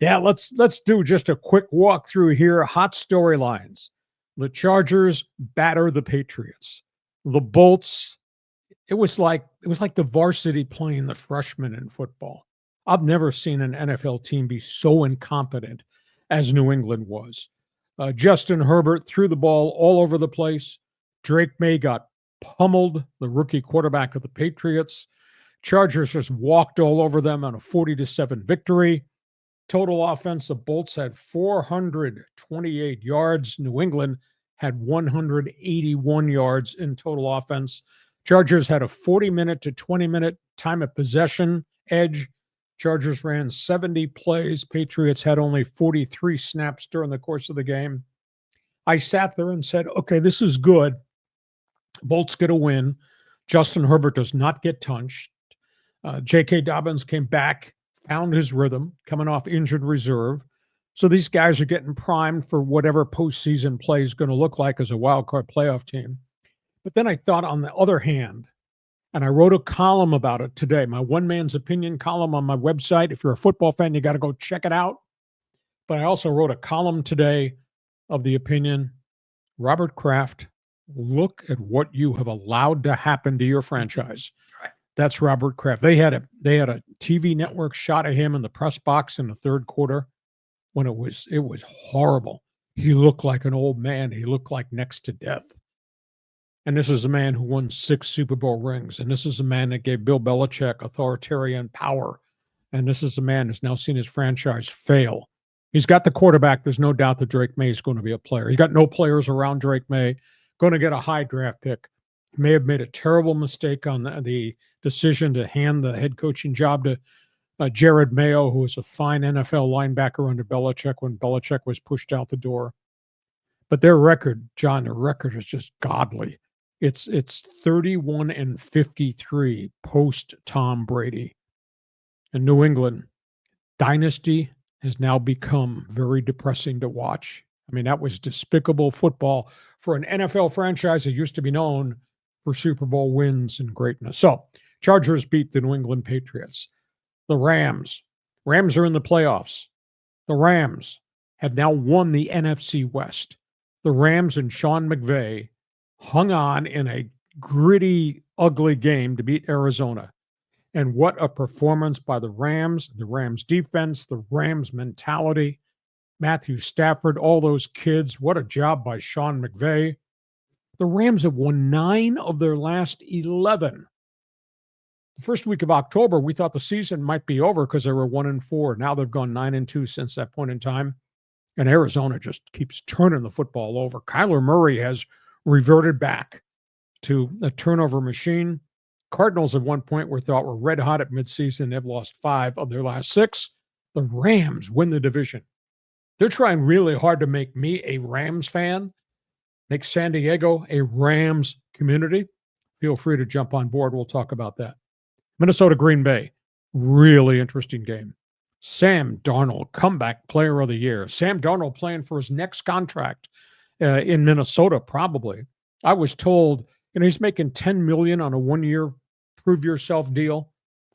Yeah, let's do just a quick walk through here. Hot storylines. The Chargers batter the Patriots. The Bolts, it was like the varsity playing the freshmen in football. I've never seen an NFL team be so incompetent as New England was. Justin Herbert threw the ball all over the place. Drake May got pummeled, the rookie quarterback of the Patriots. Chargers just walked all over them on a 40-7 victory. Total offense, the Bolts had 428 yards. New England had 181 yards in total offense. Chargers had a 40-minute to 20-minute time of possession edge. Chargers ran 70 plays. Patriots had only 43 snaps during the course of the game. I sat there and said, okay, this is good. Bolts get a win. Justin Herbert does not get touched. J.K. Dobbins came back, found his rhythm, coming off injured reserve. So these guys are getting primed for whatever postseason play is going to look like as a wild card playoff team. But then I thought, on the other hand, and I wrote a column about it today, my one man's opinion column on my website. If you're a football fan, you got to go check it out. But I also wrote a column today of the opinion, Robert Kraft, look at what you have allowed to happen to your franchise. Right. That's Robert Kraft. They had a TV network shot of him in the press box in the third quarter when it was horrible. He looked like an old man. He looked like next to death. And this is a man who won 6 Super Bowl rings. And this is a man that gave Bill Belichick authoritarian power. And this is a man who's now seen his franchise fail. He's got the quarterback. There's no doubt that Drake May is going to be a player. He's got no players around Drake May. Going to get a high draft pick. May have made a terrible mistake on the decision to hand the head coaching job to Jared Mayo, who was a fine NFL linebacker under Belichick when Belichick was pushed out the door. But their record, John, their record is just godly. It's 31-53 post Tom Brady. And New England dynasty has now become very depressing to watch. I mean, that was despicable football for an NFL franchise that used to be known for Super Bowl wins and greatness. So, Chargers beat the New England Patriots. The Rams are in the playoffs. The Rams have now won the NFC West. The Rams and Sean McVay hung on in a gritty, ugly game to beat Arizona. And what a performance by the Rams defense, the Rams mentality, Matthew Stafford, all those kids. What a job by Sean McVay. The Rams have won 9 of their last 11. The first week of October, we thought the season might be over because they were 1-4. Now they've gone 9-2 since that point in time. And Arizona just keeps turning the football over. Kyler Murray has reverted back to a turnover machine. Cardinals at one point were thought were red hot at midseason. They've lost 5 of their last 6. The Rams win the division. They're trying really hard to make me a Rams fan, make San Diego a Rams community. Feel free to jump on board. We'll talk about that. Minnesota, Green Bay, really interesting game. Sam Darnold, comeback player of the year. Sam Darnold playing for his next contract in Minnesota, probably. I was told, he's making $10 million on a 1-year prove yourself deal.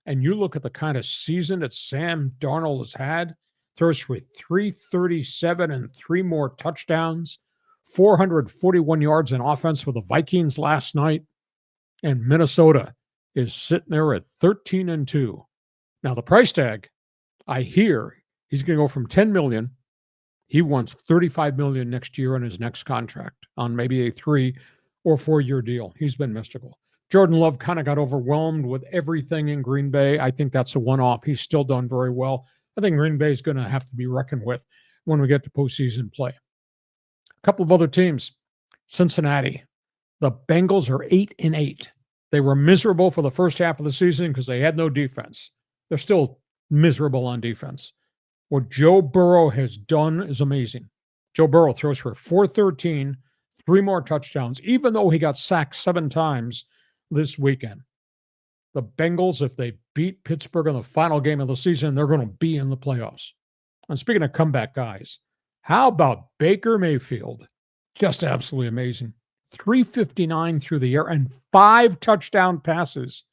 And you look at the kind of season that Sam Darnold has had, throws for 337 and 3 more touchdowns, 441 yards in offense for the Vikings last night. And Minnesota is sitting there at 13-2. Now the price tag, I hear he's going to go from $10 million. He wants $35 million next year on his next contract on maybe a 3 or 4 year deal. He's been mystical. Jordan Love kind of got overwhelmed with everything in Green Bay. I think that's a one-off. He's still done very well. I think Green Bay is going to have to be reckoned with when we get to postseason play. A couple of other teams. Cincinnati. The Bengals are 8-8. They were miserable for the first half of the season because they had no defense. They're still miserable on defense. What Joe Burrow has done is amazing. Joe Burrow throws for 413, 3 more touchdowns, even though he got sacked 7 times this weekend. The Bengals, if they beat Pittsburgh in the final game of the season, they're going to be in the playoffs. And speaking of comeback guys, how about Baker Mayfield? Just absolutely amazing. 359 through the air and 5 touchdown passes.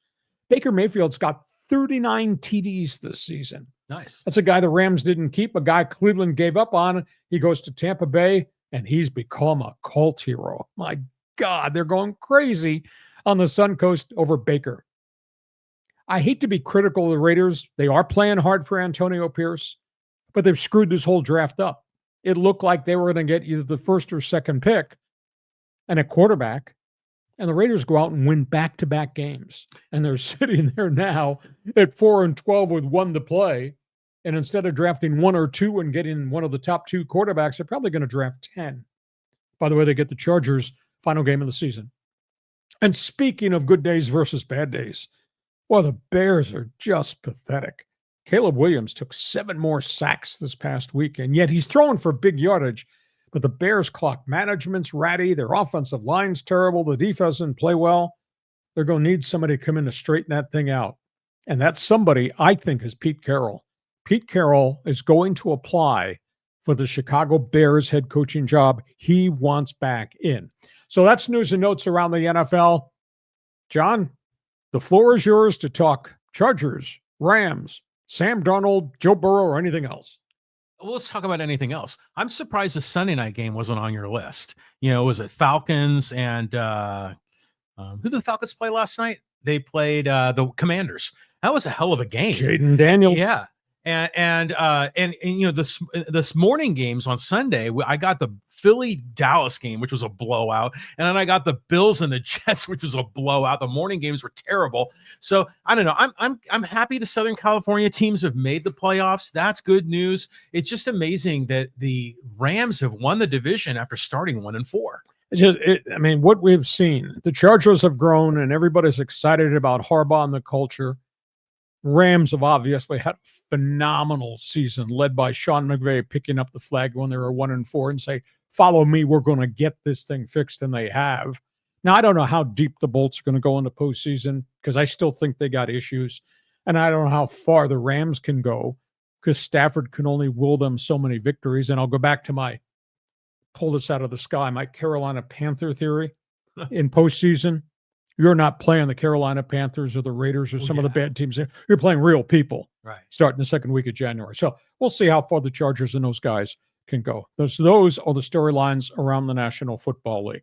Baker Mayfield's got 39 TDs this season. Nice. That's a guy the Rams didn't keep, a guy Cleveland gave up on. He goes to Tampa Bay, and he's become a cult hero. My God, they're going crazy on the Sun Coast over Baker. I hate to be critical of the Raiders. They are playing hard for Antonio Pierce, but they've screwed this whole draft up. It looked like they were going to get either the first or second pick and a quarterback, and the Raiders go out and win back-to-back games. And they're sitting there now at 4-12 with one to play. And instead of drafting 1 or 2 and getting one of the top 2 quarterbacks, they're probably going to draft 10. By the way, they get the Chargers final game of the season. And speaking of good days versus bad days, well, the Bears are just pathetic. Caleb Williams took 7 more sacks this past week, and yet he's throwing for big yardage. But the Bears' clock management's ratty. Their offensive line's terrible. The defense didn't play well. They're going to need somebody to come in to straighten that thing out. And that somebody, I think, is Pete Carroll. Pete Carroll is going to apply for the Chicago Bears head coaching job he wants back in. So that's news and notes around the NFL. John, the floor is yours to talk Chargers, Rams, Sam Darnold, Joe Burrow, or anything else. Well, let's talk about anything else. I'm surprised the Sunday night game wasn't on your list. Was it Falcons and who did the Falcons play last night? They played the Commanders. That was a hell of a game. Jaden Daniels. Yeah. And this morning games on Sunday, I got the Philly Dallas game, which was a blowout, and then I got the Bills and the Jets, which was a blowout. The morning games were terrible. So I don't know. I'm happy the Southern California teams have made the playoffs. That's good news. It's just amazing that the Rams have won the division after starting 1-4. What we've seen, the Chargers have grown, and everybody's excited about Harbaugh and the culture. Rams have obviously had a phenomenal season led by Sean McVay picking up the flag when they were 1-4 and say, follow me, we're going to get this thing fixed, and they have. Now, I don't know how deep the Bolts are going to go in the postseason because I still think they got issues, and I don't know how far the Rams can go because Stafford can only will them so many victories, and I'll go back to pull this out of the sky, my Carolina Panther theory in postseason. You're not playing the Carolina Panthers or the Raiders or some of the bad teams. You're playing real people starting the second week of January. So we'll see how far the Chargers and those guys can go. Those are the storylines around the National Football League.